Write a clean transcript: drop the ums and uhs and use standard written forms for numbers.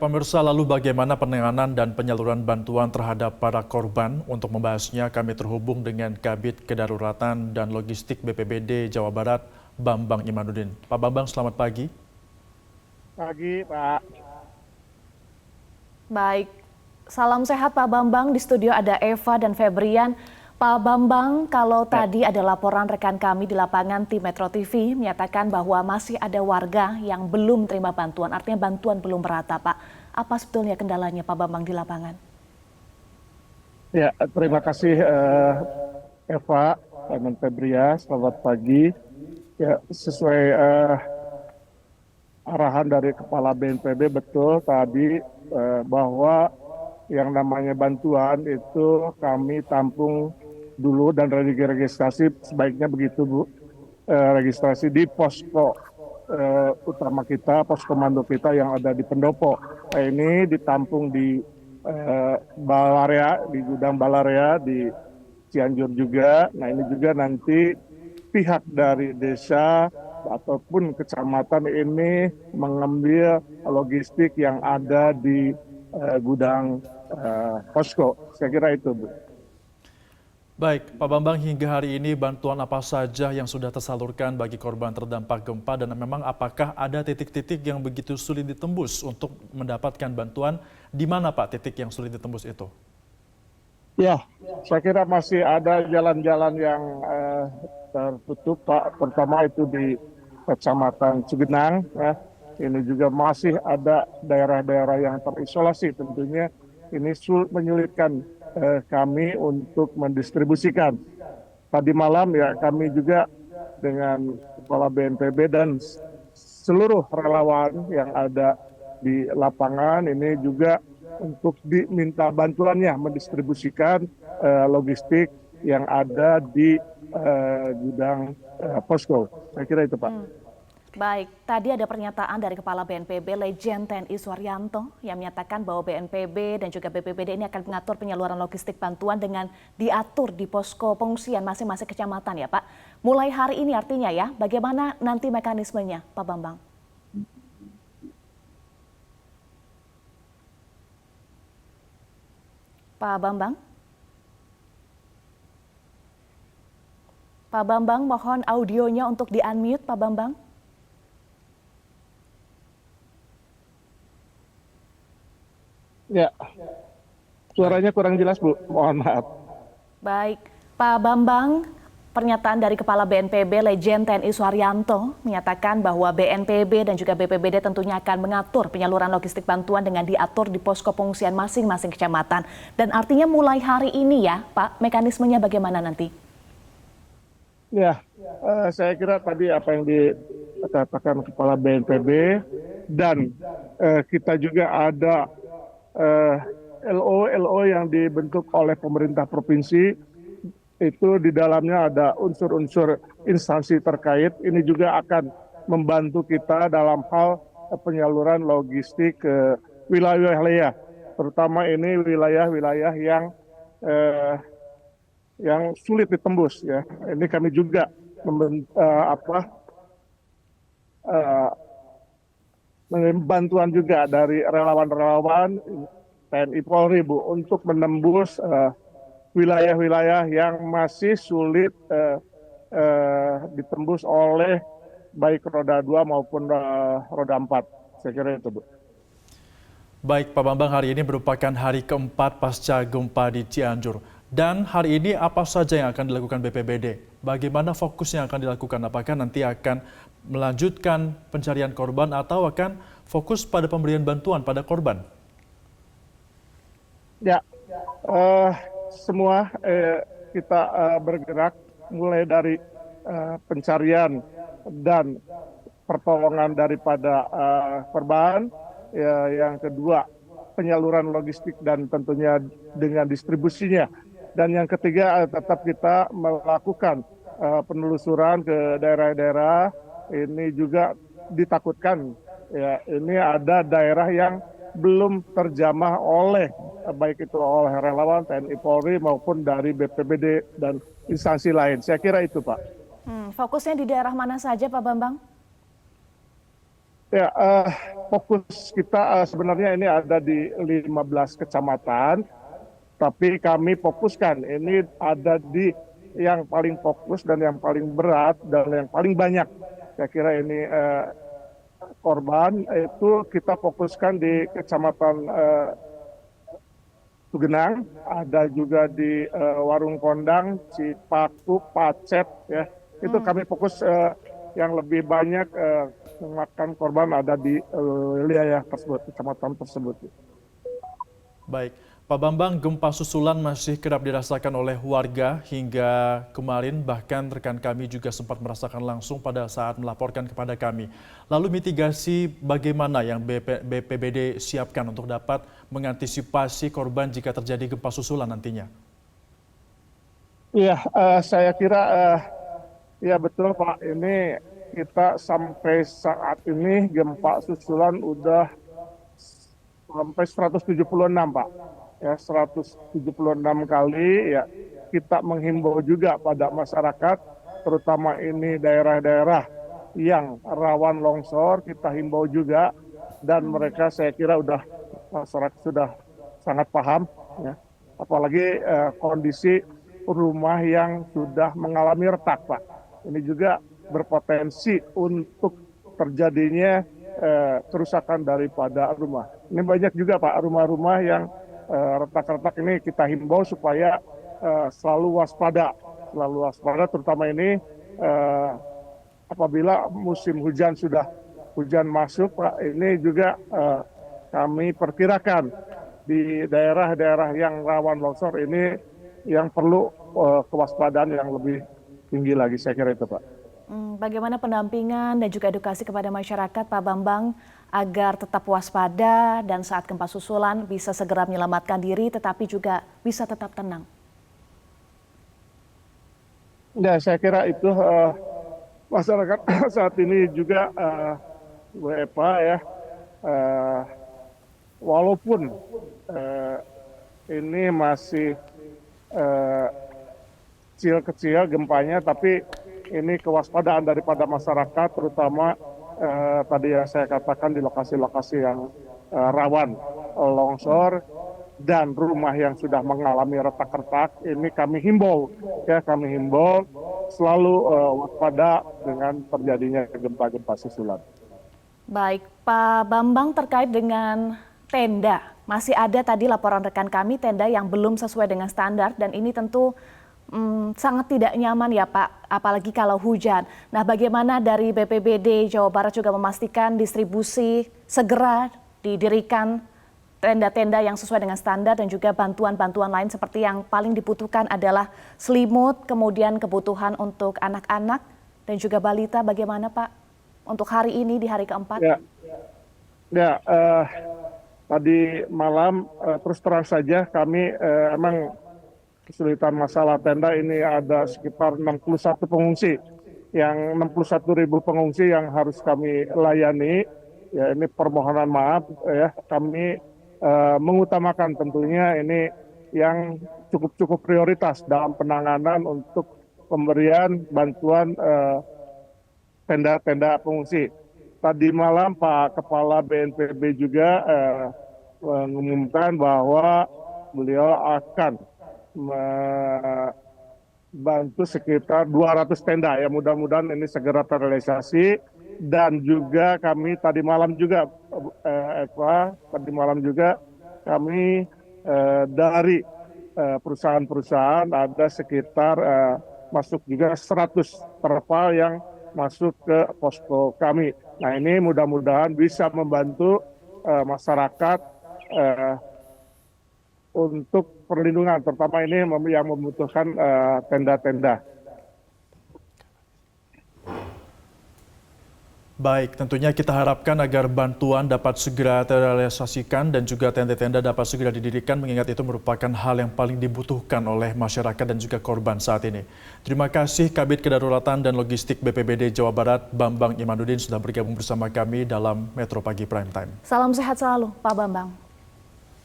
pemirsa, lalu bagaimana penanganan dan penyaluran bantuan terhadap para korban? Untuk membahasnya, kami terhubung dengan Kabid Kedaruratan dan Logistik BPBD Jawa Barat, Bambang Imanuddin. Pak Bambang, selamat pagi. Pagi, Pak. Baik, salam sehat Pak Bambang. Di studio ada Eva dan Febrian. Pak Bambang, kalau tadi ada laporan rekan kami di lapangan tim Metro TV menyatakan bahwa masih ada warga yang belum terima bantuan, artinya bantuan belum merata, Pak. Apa sebetulnya kendalanya Pak Bambang di lapangan? Ya, terima kasih Eva dan Febria. Selamat pagi. Ya, sesuai arahan dari Kepala BNPB betul tadi bahwa yang namanya bantuan itu kami tampung dulu dan registrasi sebaiknya begitu Bu, registrasi di posko utama kita, pos komando kita yang ada di Pendopo. Nah, ini ditampung di Balarea, di gudang Balarea di Cianjur juga. Nah ini juga nanti pihak dari desa ataupun kecamatan ini mengambil logistik yang ada di gudang posko. Saya kira itu Bu. Baik, Pak Bambang, hingga hari ini bantuan apa saja yang sudah tersalurkan bagi korban terdampak gempa dan memang apakah ada titik-titik yang begitu sulit ditembus untuk mendapatkan bantuan? Di mana Pak titik yang sulit ditembus itu? Ya, saya kira masih ada jalan-jalan yang tertutup Pak. Pertama itu di Kecamatan Cugenang. Ya. Ini juga masih ada daerah-daerah yang terisolasi tentunya. Ini menyulitkan kami untuk mendistribusikan. Tadi malam ya kami juga dengan Kepala BNPB dan seluruh relawan yang ada di lapangan ini juga untuk diminta bantuannya mendistribusikan logistik yang ada di gudang posko. Saya kira itu Pak. Baik, tadi ada pernyataan dari Kepala BNPB Lejen TNI Suharyanto yang menyatakan bahwa BNPB dan juga BPBD ini akan mengatur penyaluran logistik bantuan dengan diatur di posko pengungsian masing-masing kecamatan ya Pak. Mulai hari ini artinya ya, bagaimana nanti mekanismenya Pak Bambang? Pak Bambang? Pak Bambang, mohon audionya untuk di-unmute Pak Bambang. Ya, suaranya kurang jelas Bu, mohon maaf. Baik, Pak Bambang, pernyataan dari Kepala BNPB Lejen TNI Suharyanto menyatakan bahwa BNPB dan juga BPBD tentunya akan mengatur penyaluran logistik bantuan dengan diatur di posko pengungsian masing-masing kecamatan. Dan artinya mulai hari ini ya Pak, mekanismenya bagaimana nanti? Ya, saya kira tadi apa yang dikatakan Kepala BNPB dan kita juga ada LO yang dibentuk oleh pemerintah provinsi, itu di dalamnya ada unsur-unsur instansi terkait. Ini juga akan membantu kita dalam hal penyaluran logistik ke wilayah-wilayah, terutama ini wilayah-wilayah yang sulit ditembus ya. Ini kami juga bantuan juga dari relawan-relawan TNI Polri Bu untuk menembus wilayah-wilayah yang masih sulit ditembus oleh baik roda 2 maupun roda 4. Saya kira itu Bu. Baik Pak Bambang, hari ini merupakan hari keempat pasca gempa di Cianjur. Dan hari ini apa saja yang akan dilakukan BPBD? Bagaimana fokus yang akan dilakukan? Apakah nanti akan melanjutkan pencarian korban atau akan fokus pada pemberian bantuan pada korban? Ya, semua kita bergerak mulai dari pencarian dan pertolongan daripada korban. Ya, yang kedua, penyaluran logistik dan tentunya dengan distribusinya. Dan yang ketiga, tetap kita melakukan penelusuran ke daerah-daerah. Ini juga ditakutkan ya, ini ada daerah yang belum terjamah oleh baik itu oleh relawan TNI Polri maupun dari BPBD dan instansi lain. Saya kira itu Pak. Fokusnya di daerah mana saja Pak Bambang? Ya, fokus kita sebenarnya ini ada di 15 kecamatan, tapi kami fokuskan ini ada di yang paling fokus dan yang paling berat dan yang paling banyak. Saya kira ini korban itu kita fokuskan di Kecamatan Cugenang, ada juga di Warung Kondang, Cipaku, Pacet, ya. Itu kami fokus yang lebih banyak memakan korban ada di wilayah tersebut, kecamatan tersebut. Baik, Pak Bambang, gempa susulan masih kerap dirasakan oleh warga hingga kemarin, bahkan rekan kami juga sempat merasakan langsung pada saat melaporkan kepada kami. Lalu mitigasi bagaimana yang BPBD siapkan untuk dapat mengantisipasi korban jika terjadi gempa susulan nantinya? Iya, saya kira ya betul Pak, ini kita sampai saat ini gempa susulan udah sampai 176 Pak. Ya, 176 kali ya kita menghimbau juga pada masyarakat, terutama ini daerah-daerah yang rawan longsor, kita himbau juga, dan mereka saya kira masyarakat sudah sangat paham, ya. Apalagi kondisi rumah yang sudah mengalami retak Pak. Ini juga berpotensi untuk terjadinya kerusakan daripada rumah. Ini banyak juga Pak rumah-rumah yang retak-retak, ini kita himbau supaya selalu waspada terutama ini apabila musim hujan hujan masuk Pak, ini juga kami perkirakan di daerah-daerah yang rawan longsor ini yang perlu kewaspadaan yang lebih tinggi lagi, saya kira itu Pak. Bagaimana pendampingan dan juga edukasi kepada masyarakat, Pak Bambang, agar tetap waspada dan saat gempa susulan bisa segera menyelamatkan diri tetapi juga bisa tetap tenang? Ya, saya kira itu masyarakat saat ini juga Bu Eva ya, walaupun ini masih kecil-kecil gempanya, tapi ini kewaspadaan daripada masyarakat, terutama tadi yang saya katakan di lokasi-lokasi yang rawan longsor dan rumah yang sudah mengalami retak-retak, ini kami himbau selalu waspada dengan terjadinya gempa-gempa susulan. Baik, Pak Bambang, terkait dengan tenda, masih ada tadi laporan rekan kami tenda yang belum sesuai dengan standar dan ini tentu sangat tidak nyaman ya Pak, apalagi kalau hujan. Nah, bagaimana dari BPBD Jawa Barat juga memastikan distribusi segera didirikan tenda-tenda yang sesuai dengan standar dan juga bantuan-bantuan lain seperti yang paling dibutuhkan adalah selimut, kemudian kebutuhan untuk anak-anak dan juga balita. Bagaimana Pak untuk hari ini di hari keempat? Tadi malam terus terang saja kami emang kesulitan masalah tenda, ini ada sekitar 61 pengungsi, yang 61.000 pengungsi yang harus kami layani. Ya, ini permohonan maaf ya, kami mengutamakan tentunya ini yang cukup prioritas dalam penanganan untuk pemberian bantuan tenda-tenda pengungsi. Tadi malam Pak Kepala BNPB juga mengumumkan bahwa beliau akan membantu sekitar 200 tenda, ya mudah-mudahan ini segera terrealisasi. Dan juga kami tadi malam juga kami dari perusahaan-perusahaan ada sekitar masuk juga 100 terpal yang masuk ke posko kami. Nah, ini mudah-mudahan bisa membantu masyarakat untuk perlindungan, terutama ini yang membutuhkan tenda-tenda. Baik, tentunya kita harapkan agar bantuan dapat segera terrealisasikan dan juga tenda-tenda dapat segera didirikan, mengingat itu merupakan hal yang paling dibutuhkan oleh masyarakat dan juga korban saat ini. Terima kasih Kabid Kedaruratan dan Logistik BPBD Jawa Barat, Bambang Imanuddin, sudah bergabung bersama kami dalam Metro Pagi Prime Time. Salam sehat selalu, Pak Bambang.